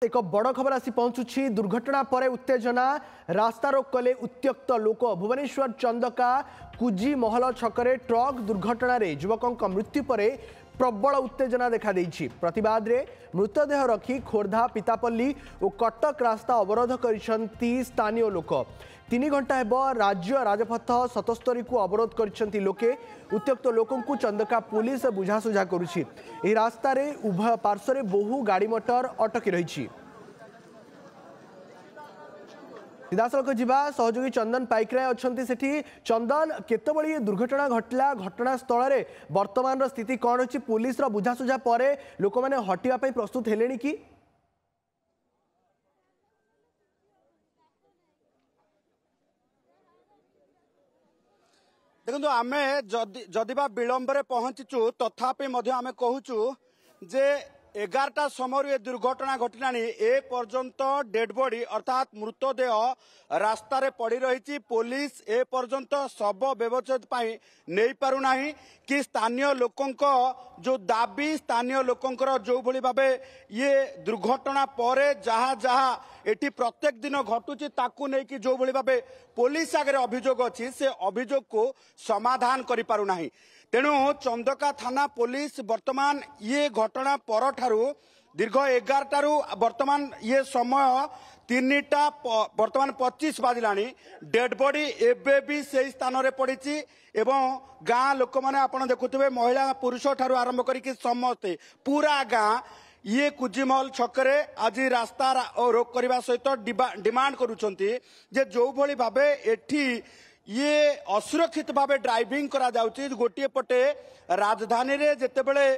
एक बड़ खबर आसी पहुंचुछि। दुर्घटना पर उत्तेजना, रास्ता रोक कले उत्त्यक्त लोक। भुवनेश्वर चंदका कुजी महल छकरे ट्रक दुर्घटना रे युवक मृत्यु पर प्रबल उत्तेजना देखा देइछि। प्रतिवाद रे मृतदेह रखी खोर्धा पितापल्ली और कटक रास्ता अवरोध करिसंती स्थानीय लोक। 3 घंटा हेब राज्य राजपथ 77 को अवरोध करिसंती लोके। उत्त्यक्त लोकों को चंदका पुलिस बुझासुझा करुछि। एही रास्ता रे उभय पार्श्व बहु गाड़ी मोटर अटकी रही। सीधासलख जीवा सहयोगी चंदन पाइकराय अच्छा सेठी। चंदन, केतबेले दुर्घटना घटला, घटनास्थल में वर्तमान स्थिति कौन अच्छी? पुलिस बुझासुझा पर लोक मैंने हटिया प्रस्तुत हेलेनी कि? देखो आमे जदिबा विलंबरे पहुंचीचु तथापि आमे कहूचु जे 11टा समय ये दुर्घटना घटलानी। ए पर्यंत डेड बॉडी अर्थात मृतदेह रास्ता रे पड़ी रही। पुलिस ए पर्यंत शव व्यवच्छेद पाई नहीं पारु नाही कि स्थानीय लोकों जो दाबी, स्थानीय लोकों जो भली भाबे ये दुर्घटना परे जहा जहा एटी प्रत्येक दिन घटुची ताकू नहीं कि जो भली भाबे पुलिस आगे अभियोग अच्छी से अभियोग को समाधान करि पारु नाही। तेणु चंदका थाना पुलिस वर्तमान ये घटना पर ठारू दीर्घ 11टारू वर्तमान ये समय 3टा वर्तमान 25 बाजिलानी। डेड बॉडी एबे भी से स्थान रे पड़ी एवं गाँ लोक मैंने आपड़ देखुवे महिला पुरुष ठारू आरंभ करी समस्ते पूरा गाँ ये कुजीमहल छकरे आज रास्ता रोक करने सहित डिमांड करुछंती जे जो भली भाबे एठी ये असुरक्षित भावे ड्राइविंग करा जाउची। गोटे पटे राजधानी रे जेतेबेले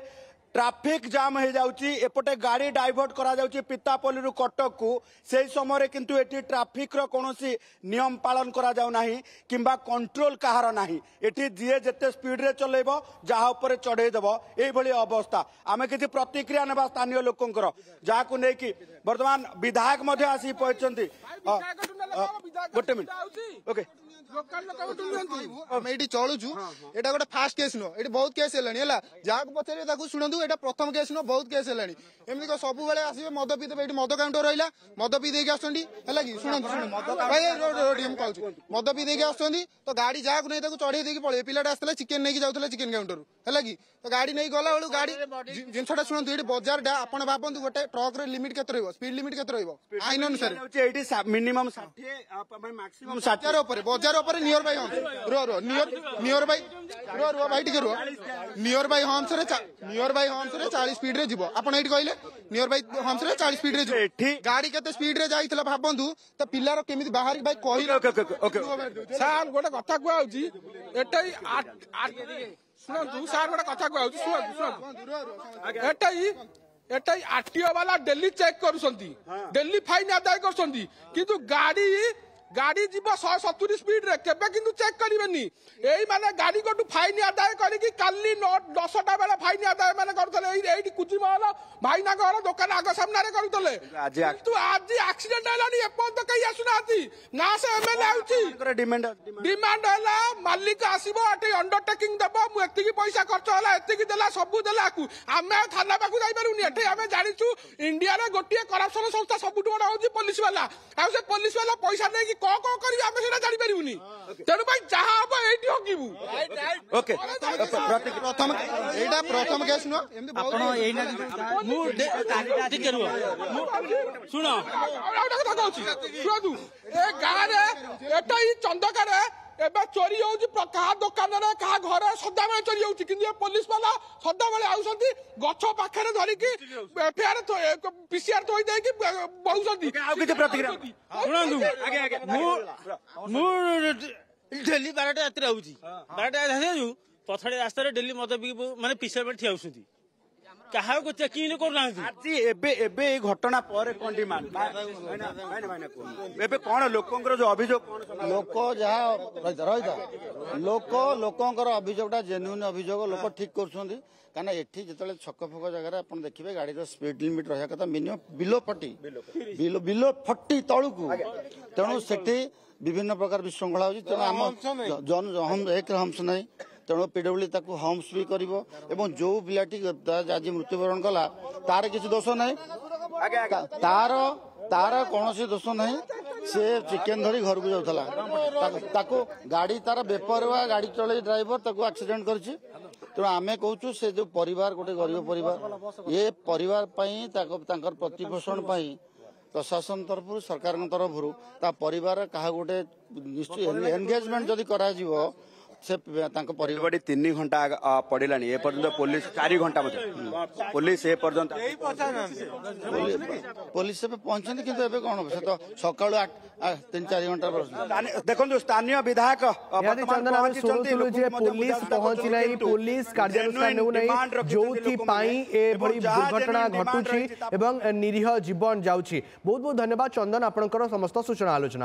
ट्रैफिक जाम हो जाउची, एपटे गाड़ी डाइवर्ट करा जाउची पितापल्ली रु कटक को, से समय रे किंतु एठी ट्रैफिक रो कोनोसी नियम पालन करा जाउ नाही किंबा कंट्रोल कहार नाही। एठी जीए जेते स्पीड रे चलेबो जहा ऊपर चढ़े देबो एई भली अवस्था। आमे किछि प्रतिक्रिया नेबा स्थानीय लोकंकर जहा को नै कि वर्तमान विधायक मध्ये आसी पहुंचंती। गोटे मिनिट ओके चलुचु एटा गोटे फास्ट केस नो, ये बहुत केस है जहाँ पचारे शुणु एटा प्रथम केस नो, बहुत केस है एमती सब बेले आसवे मद पी देवे। मद काउंटर रहा मद पी देके आसुँच मद पी देके आसुँच तो गाड़ी जहाँ को नहीं चढ़े देकी पड़े पिलाटा आसला चिकेन नहीं जाऊला चिकेन काउंटर है कि तो गाड़ी नहीं गला बेलू गाड़ी जिनसा शुणु ये बजार टा आप भावतु गोटे ट्रक लिमिट के स्पीड लिमिट के आईन अनुसार मिनिमम 60 बजार nearby homes nearby भाई टिके रुह नियर बाई होम्स रे 40 स्पीड रे जीवो। आपण एठी कहले नियर बाई होम्स रे 40 स्पीड रे जीवो। गाड़ी केते स्पीड रे जाइतला भाबंतु त पिल्लार केमिति बाहर भाई कहि ओके सार गोटे कथा कहउची एटई सुनंतु सार गोटे कथा कहउची सुनंतु एटई आरटीओ वाला डेली चेक करूसंती, डेली फाइन अदाय करसंती, किंतु गाड़ी जीव 170 स्पीड रे केबे किंतु चेक करिवेनी। एई माने गाड़ी कोटु फाइन अदाय करिकि काली 10टा बेला फाइन अदाय माने करथले एई कुजीमहल भाईना घर दुकान आग सामने रे करथले। किंतु आज एक्सीडेंट हैलानी एपंत कई आसुनाती ना से एमएलए आउची डिमांड हैला मालिक आसीबो एटी अंडरटेकिंग देबो मु एतिकी पैसा खर्च होला एतिकी देला सबु देला को आमे थाना पाकु जाई पारुनी। एठी आमे जानिचु इंडिया रे गोटिए करप्शन संस्था सबुटु बडा होची पुलिस वाला। आ से पुलिस वाला पैसा नै कि को करी आमे सेटा जानि पारिबुनी। तेनु भाई जहा हो एठी होकिबु ओके प्रथम एटा प्रथम केस नो एमती आपण एइना मु टिके रुह सुनो कथा कहूची सुनतु ए गाँ रे एटई चंदका रे एबे चोरी होउची कहा दुकान रे कहा घर सदा बेले चोरी होउची किंतु ए पुलिस वाला सदा बेले आउसंती गछ पाखरे धरि कि एफआईआर पीसीआर थोई दे कि बहुसंती। आ किछ प्रतिक्रिया सुनंतु आगे मु डेली 12टा रात रे आउची 12टा रात पछाड़ी रास्ता रे डेली मद पी माने पीसीआर पे ठिया आउसंती कहा को चेकिंग करना आज एबे घटना पर कोन डिमांड एबे कोन लोकंकर जो अभियोग लोक जहाँ रही लोकंकर अभियोगटा जेन्युइन अभियोग लोक ठीक कर कहीं एठी जिते छक फक जगह आप देखिए गाड़ी स्पीड लिमिट रहा कथा मिनिमम बिलो 40 तलू को तेणु से विभिन्न प्रकार विशृंखला होती तेणु आम जन एक हम्स ना तेणु पीडब्ल्यू हम्स भी कर जो पिलाटी आज मृत्युवरण कला तार किसी दोष ना तार तार कौन दोष नहीं से चिकेन धरी घर को जाऊला गाड़ी तार बेपरवा गाड़ी चले ड्राइवर ताको एक्सीडेंट करछि तेणु आमे कहूँ से जो परिवार गोटे गरीब परिवार ये परिवार प्रतिपोषण प्रशासन तरफ सरकार तरफ परिवार क्या गोटे निश्चय एंगेजमेंट जदि करा से परिवार 3 घंटा पड़िला ए पर्यंत पुलिस 4 घंटा पुलिस ए पर्यंत पुलिस पहुंचते कि कौन से तो सका 3-4 घंटा देखो स्थानीय विधायक पुलिस पहुंची नहीं पुलिस कार्यानुष्ठान नेउ नहीं जोथि पाई ए भली दुर्घटना घटुची एवं निरीह जीवन जाउची। बहुत बहुत धन्यवाद चंदन आपनकर समस्त सूचना आलोचना।